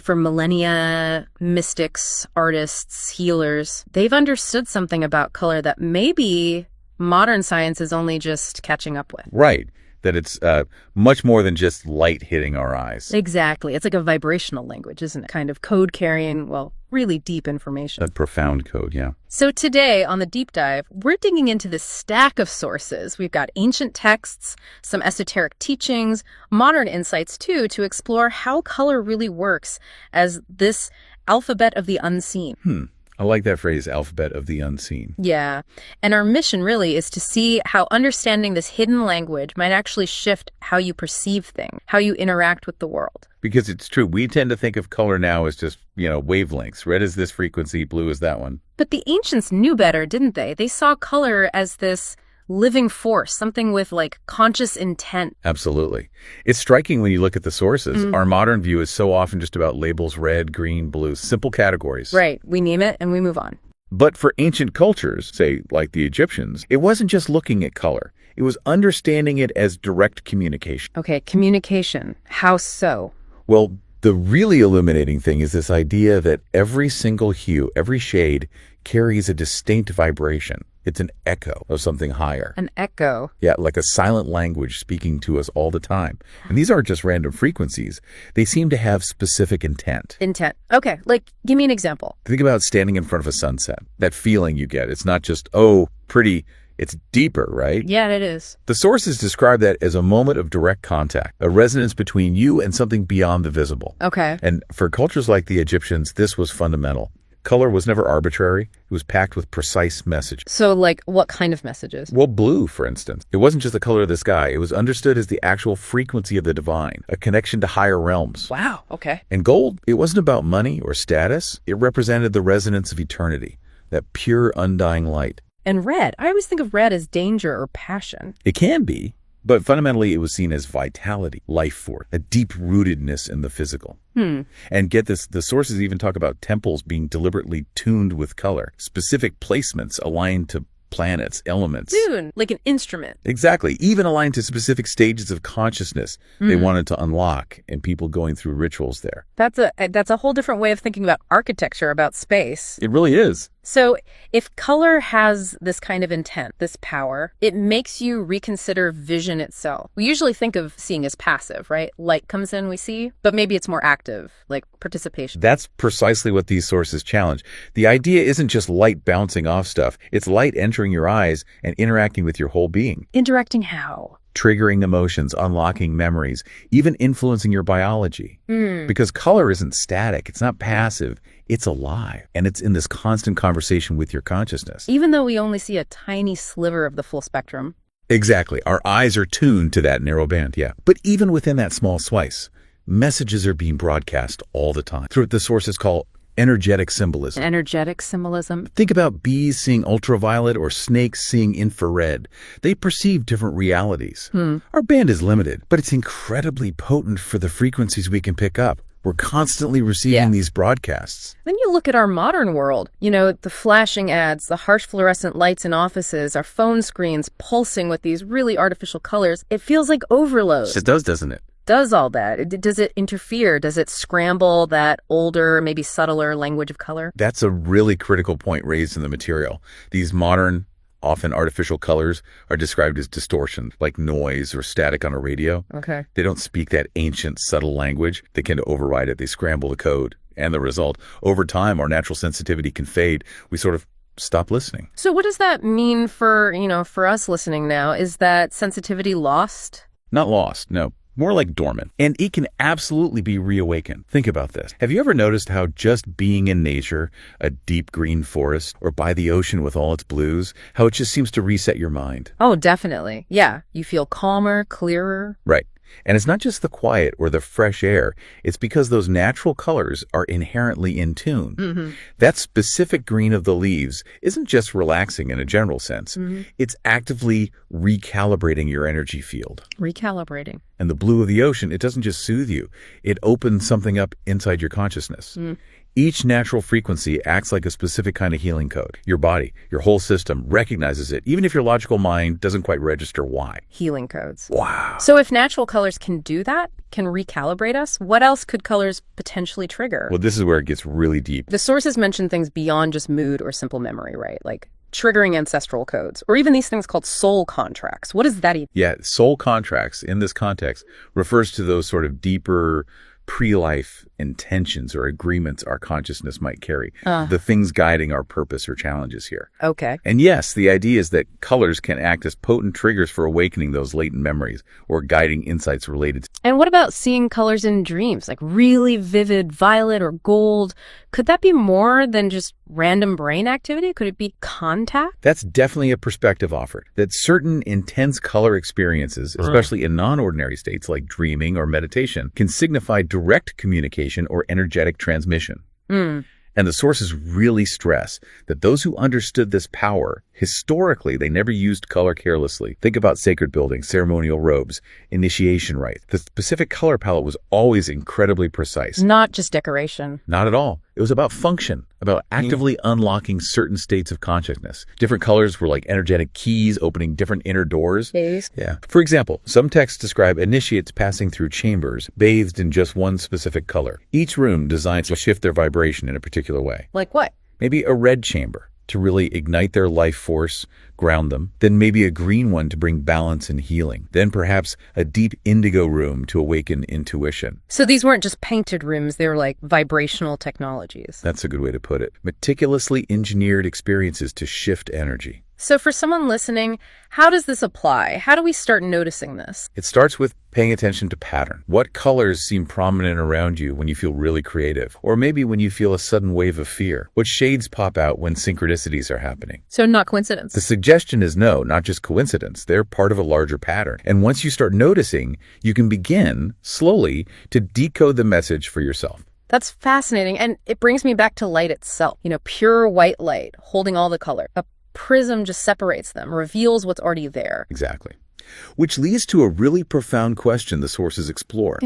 For millennia, mystics, artists, healers, they've understood something about color that maybe modern science is only just catching up with. Right. That it's much more than just light hitting our eyes. Exactly. It's like a vibrational language, isn't it? Kind of code carrying, really deep information. A profound code, yeah. So today on the deep dive, we're digging into this stack of sources. We've got ancient texts, some esoteric teachings, modern insights too, to explore how color really works as this alphabet of the unseen. I like that phrase, alphabet of the unseen. Yeah. And our mission really is to see how understanding this hidden language might actually shift how you perceive things, how you interact with the world. Because it's true. We tend to think of color now as just, wavelengths. Red is this frequency, blue is that one. But the ancients knew better, didn't they? They saw color as this living force, something with conscious intent. Absolutely. It's striking when you look at the sources. Our modern view is so often just about labels, red, green, blue, simple categories. Right. We name it and we move on. But for ancient cultures, say like the Egyptians, it wasn't just looking at color. It was understanding it as direct communication. Okay, communication. How so? Well, the really illuminating thing is this idea that every single hue, every shade carries a distinct vibration. It's an echo of something higher. An echo? Yeah, like a silent language speaking to us all the time. And these aren't just random frequencies. They seem to have specific intent. Intent. Okay, give me an example. Think about standing in front of a sunset. That feeling you get. It's not just, oh, pretty. It's deeper, right? Yeah, it is. The sources describe that as a moment of direct contact, a resonance between you and something beyond the visible. Okay. And for cultures like the Egyptians, this was fundamental. Color was never arbitrary. It was packed with precise messages. So, what kind of messages? Well, blue, for instance. It wasn't just the color of the sky. It was understood as the actual frequency of the divine, a connection to higher realms. Wow, okay. And gold, it wasn't about money or status. It represented the resonance of eternity, that pure, undying light. And red. I always think of red as danger or passion. It can be, but fundamentally it was seen as vitality, life force, a deep-rootedness in the physical. And get this, the sources even talk about temples being deliberately tuned with color, specific placements aligned to planets, elements. Tune, like an instrument. Exactly. Even aligned to specific stages of consciousness they wanted to unlock, and people going through rituals there. That's a whole different way of thinking about architecture, about space. It really is. So if color has this kind of intent, this power, it makes you reconsider vision itself. We usually think of seeing as passive, right? Light comes in, we see, but maybe it's more active, like participation. That's precisely what these sources challenge. The idea isn't just light bouncing off stuff. It's light entering your eyes and interacting with your whole being. Interacting how? Triggering emotions, unlocking memories, even influencing your biology. Because color isn't static. It's not passive. It's alive. And it's in this constant conversation with your consciousness. Even though we only see a tiny sliver of the full spectrum. Exactly. Our eyes are tuned to that narrow band, yeah. But even within that small slice, messages are being broadcast all the time through what the sources call energetic symbolism. Energetic symbolism. Think about bees seeing ultraviolet or snakes seeing infrared. They perceive different realities. Our band is limited, but it's incredibly potent for the frequencies we can pick up. We're constantly receiving these broadcasts. Then you look at our modern world, the flashing ads, the harsh fluorescent lights in offices, our phone screens pulsing with these really artificial colors. It feels like overload. It does, doesn't it? Does all that? Does it interfere? Does it scramble that older, maybe subtler language of color? That's a really critical point raised in the material. These modern, often artificial colors are described as distortion, like noise or static on a radio. Okay. They don't speak that ancient, subtle language. They can override it. They scramble the code. And the result, over time, our natural sensitivity can fade. We sort of stop listening. So what does that mean for us listening now? Is that sensitivity lost? Not lost, no. More like dormant. And it can absolutely be reawakened. Think about this. Have you ever noticed how just being in nature, a deep green forest, or by the ocean with all its blues, how it just seems to reset your mind? Oh, definitely. Yeah. You feel calmer, clearer. Right. And it's not just the quiet or the fresh air. It's because those natural colors are inherently in tune. That specific green of the leaves isn't just relaxing in a general sense. It's actively recalibrating your energy field. Recalibrating. And the blue of the ocean, it doesn't just soothe you. It opens something up inside your consciousness. Each natural frequency acts like a specific kind of healing code. Your body, your whole system recognizes it, even if your logical mind doesn't quite register why. Healing codes. Wow. So if natural colors can do that, can recalibrate us? What else could colors potentially trigger? Well, this is where it gets really deep. The sources mention things beyond just mood or simple memory, right? Like triggering ancestral codes, or even these things called soul contracts. What does that even? Yeah, soul contracts in this context refers to those sort of deeper pre-life intentions or agreements our consciousness might carry, the things guiding our purpose or challenges here. Okay. And yes, the idea is that colors can act as potent triggers for awakening those latent memories or guiding insights related to. And what about seeing colors in dreams, like really vivid violet or gold? Could that be more than just random brain activity? Could it be contact? That's definitely a perspective offered, that certain intense color experiences, especially in non-ordinary states like dreaming or meditation, can signify direct communication or energetic transmission. And the sources really stress that those who understood this power, historically, they never used color carelessly. Think about sacred buildings, ceremonial robes, initiation rites. The specific color palette was always incredibly precise. Not just decoration. Not at all. It was about function, about actively unlocking certain states of consciousness. Different colors were like energetic keys opening different inner doors. Keys. Yeah. For example, some texts describe initiates passing through chambers bathed in just one specific color. Each room designed to shift their vibration in a particular way. Like what? Maybe a red chamber to really ignite their life force, ground them. Then maybe a green one to bring balance and healing. Then perhaps a deep indigo room to awaken intuition. So these weren't just painted rooms, they were like vibrational technologies. That's a good way to put it. Meticulously engineered experiences to shift energy. So for someone listening, how does this apply? How do we start noticing this? It starts with paying attention to pattern. What colors seem prominent around you when you feel really creative? Or maybe when you feel a sudden wave of fear? What shades pop out when synchronicities are happening? So not coincidence. The suggestion is no, not just coincidence. They're part of a larger pattern. And once you start noticing, you can begin, slowly, to decode the message for yourself. That's fascinating. And it brings me back to light itself. You know, pure white light, holding all the color. A prism just separates them, reveals what's already there. Exactly. Which leads to a really profound question the sources explore.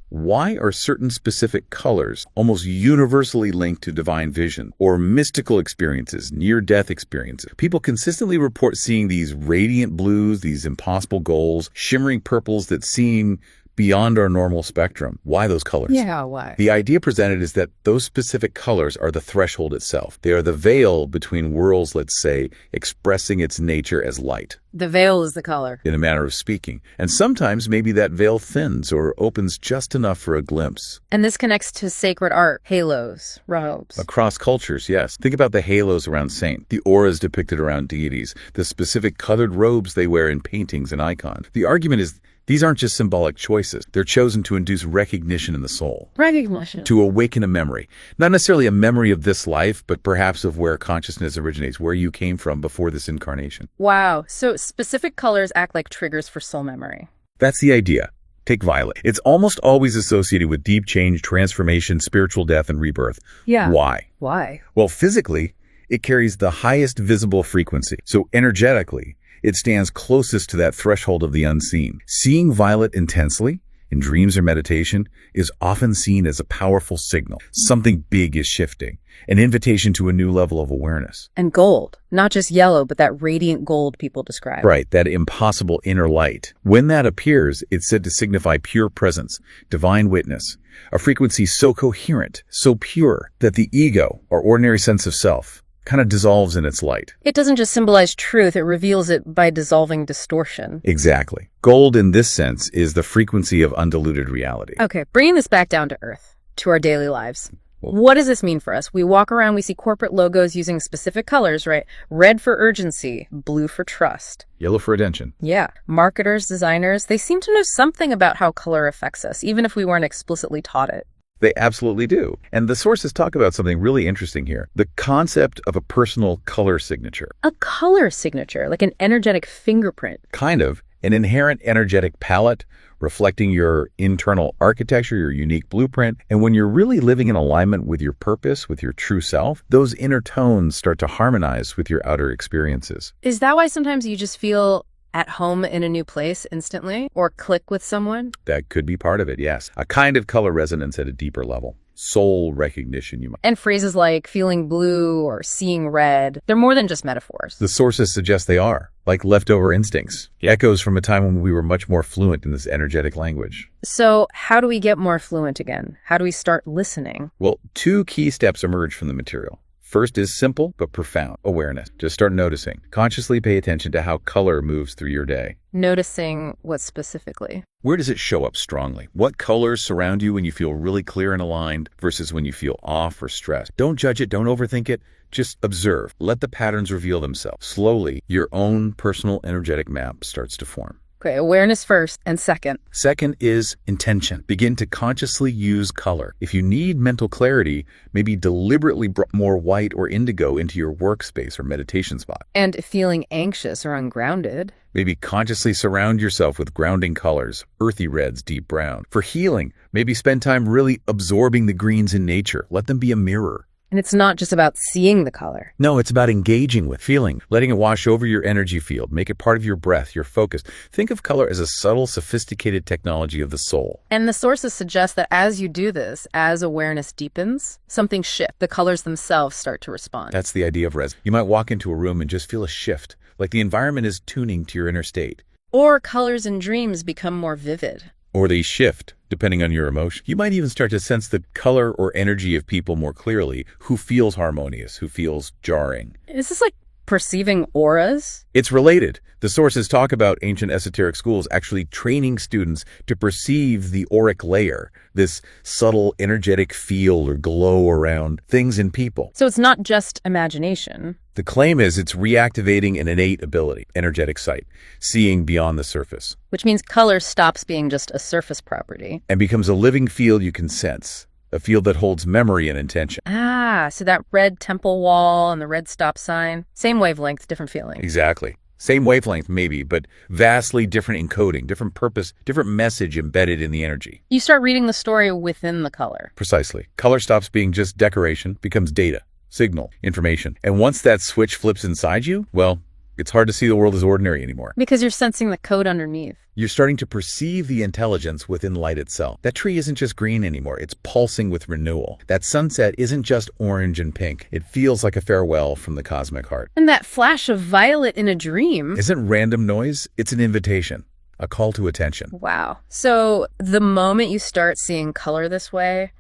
Why are certain specific colors almost universally linked to divine vision or mystical experiences, near-death experiences? People consistently report seeing these radiant blues, these impossible golds, shimmering purples that seem beyond our normal spectrum. Why those colors? Yeah, why? The idea presented is that those specific colors are the threshold itself. They are the veil between worlds, let's say, expressing its nature as light. The veil is the color. In a manner of speaking. And sometimes maybe that veil thins or opens just enough for a glimpse. And this connects to sacred art, halos, robes. Across cultures, yes. Think about the halos around saints, the auras depicted around deities, the specific colored robes they wear in paintings and icons. The argument is these aren't just symbolic choices. They're chosen to induce recognition in the soul. Recognition. To awaken a memory. Not necessarily a memory of this life, but perhaps of where consciousness originates, where you came from before this incarnation. Wow. So specific colors act like triggers for soul memory. That's the idea. Take violet. It's almost always associated with deep change, transformation, spiritual death, and rebirth. Yeah. Why? Why? Well, physically, it carries the highest visible frequency. So energetically, it stands closest to that threshold of the unseen. Seeing violet intensely, in dreams or meditation, is often seen as a powerful signal. Something big is shifting, an invitation to a new level of awareness. And gold, not just yellow, but that radiant gold people describe. Right, that impossible inner light. When that appears, it's said to signify pure presence, divine witness, a frequency so coherent, so pure, that the ego, our ordinary sense of self, kind of dissolves in its light. It doesn't just symbolize truth, it reveals it by dissolving distortion. Exactly. Gold, in this sense, is the frequency of undiluted reality. Okay, bringing this back down to earth, to our daily lives. What does this mean for us? We walk around, we see corporate logos using specific colors, right? Red for urgency, blue for trust. Yellow for attention. Yeah. Marketers, designers, they seem to know something about how color affects us, even if we weren't explicitly taught it. They absolutely do. And the sources talk about something really interesting here. The concept of a personal color signature. A color signature, like an energetic fingerprint. Kind of. An inherent energetic palette reflecting your internal architecture, your unique blueprint. And when you're really living in alignment with your purpose, with your true self, those inner tones start to harmonize with your outer experiences. Is that why sometimes you just feel at home in a new place instantly, or click with someone? That could be part of it, yes. A kind of color resonance at a deeper level. soul recognition, you might. And phrases like feeling blue or seeing red, they're more than just metaphors. The sources suggest they are, like leftover instincts, echoes from a time when we were much more fluent in this energetic language. So how do we get more fluent again? How do we start listening? Well, two key steps emerge from the material. First is simple but profound awareness. Just start noticing. Consciously pay attention to how color moves through your day. Noticing what specifically? Where does it show up strongly? What colors surround you when you feel really clear and aligned versus when you feel off or stressed? Don't judge it. Don't overthink it. Just observe. Let the patterns reveal themselves. Slowly, your own personal energetic map starts to form. Okay, awareness first, and second. Second is intention. Begin to consciously use color. If you need mental clarity, maybe deliberately bring more white or indigo into your workspace or meditation spot. And if feeling anxious or ungrounded, maybe consciously surround yourself with grounding colors, earthy reds, deep brown. For healing, maybe spend time really absorbing the greens in nature. Let them be a mirror. And it's not just about seeing the color. No, it's about engaging with, feeling, letting it wash over your energy field, make it part of your breath, your focus. Think of color as a subtle, sophisticated technology of the soul. And the sources suggest that as you do this, as awareness deepens, something shifts. The colors themselves start to respond. That's the idea of res. You might walk into a room and just feel a shift, like the environment is tuning to your inner state. Or colors and dreams become more vivid. Or they shift, depending on your emotion. You might even start to sense the color or energy of people more clearly, who feels harmonious, who feels jarring. Is this like perceiving auras? It's related. The sources talk about ancient esoteric schools actually training students to perceive the auric layer, this subtle energetic feel or glow around things in people. So it's not just imagination. The claim is it's reactivating an innate ability, energetic sight, seeing beyond the surface. Which means color stops being just a surface property. And becomes a living field you can sense, a field that holds memory and intention. Ah, so that red temple wall and the red stop sign, same wavelength, different feeling. Exactly. Same wavelength, maybe, but vastly different encoding, different purpose, different message embedded in the energy. You start reading the story within the color. Precisely. Color stops being just decoration, becomes data, signal, information. And once that switch flips inside you, well, it's hard to see the world as ordinary anymore. Because you're sensing the code underneath. You're starting to perceive the intelligence within light itself. That tree isn't just green anymore. It's pulsing with renewal. That sunset isn't just orange and pink. It feels like a farewell from the cosmic heart. And that flash of violet in a dream isn't random noise. It's an invitation, a call to attention. Wow. So the moment you start seeing color this way,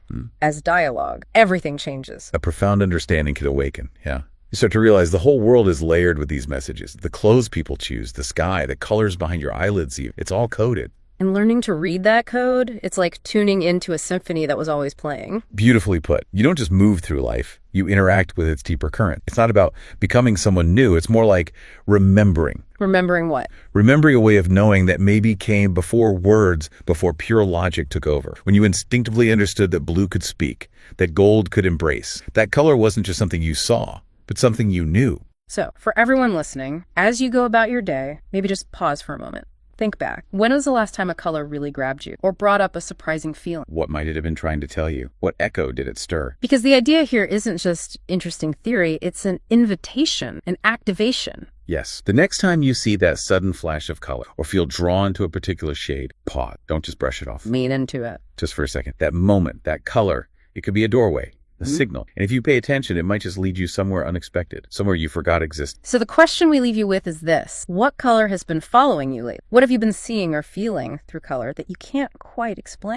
as dialogue, everything changes. A profound understanding can awaken, yeah. You start to realize the whole world is layered with these messages. The clothes people choose, the sky, the colors behind your eyelids, it's all coded. And learning to read that code, it's like tuning into a symphony that was always playing. Beautifully put. You don't just move through life. You interact with its deeper current. It's not about becoming someone new. It's more like remembering. Remembering what? Remembering a way of knowing that maybe came before words, before pure logic took over. When you instinctively understood that blue could speak, that gold could embrace. That color wasn't just something you saw, but something you knew. So, for everyone listening, as you go about your day, maybe just pause for a moment. Think back. When was the last time a color really grabbed you or brought up a surprising feeling? What might it have been trying to tell you? What echo did it stir? Because the idea here isn't just interesting theory, it's an invitation, an activation. Yes. The next time you see that sudden flash of color or feel drawn to a particular shade, pause. Don't just brush it off. Lean into it. Just for a second. That moment, that color, it could be a doorway. A signal. And if you pay attention, it might just lead you somewhere unexpected, somewhere you forgot existed. So the question we leave you with is this. What color has been following you lately? What have you been seeing or feeling through color that you can't quite explain?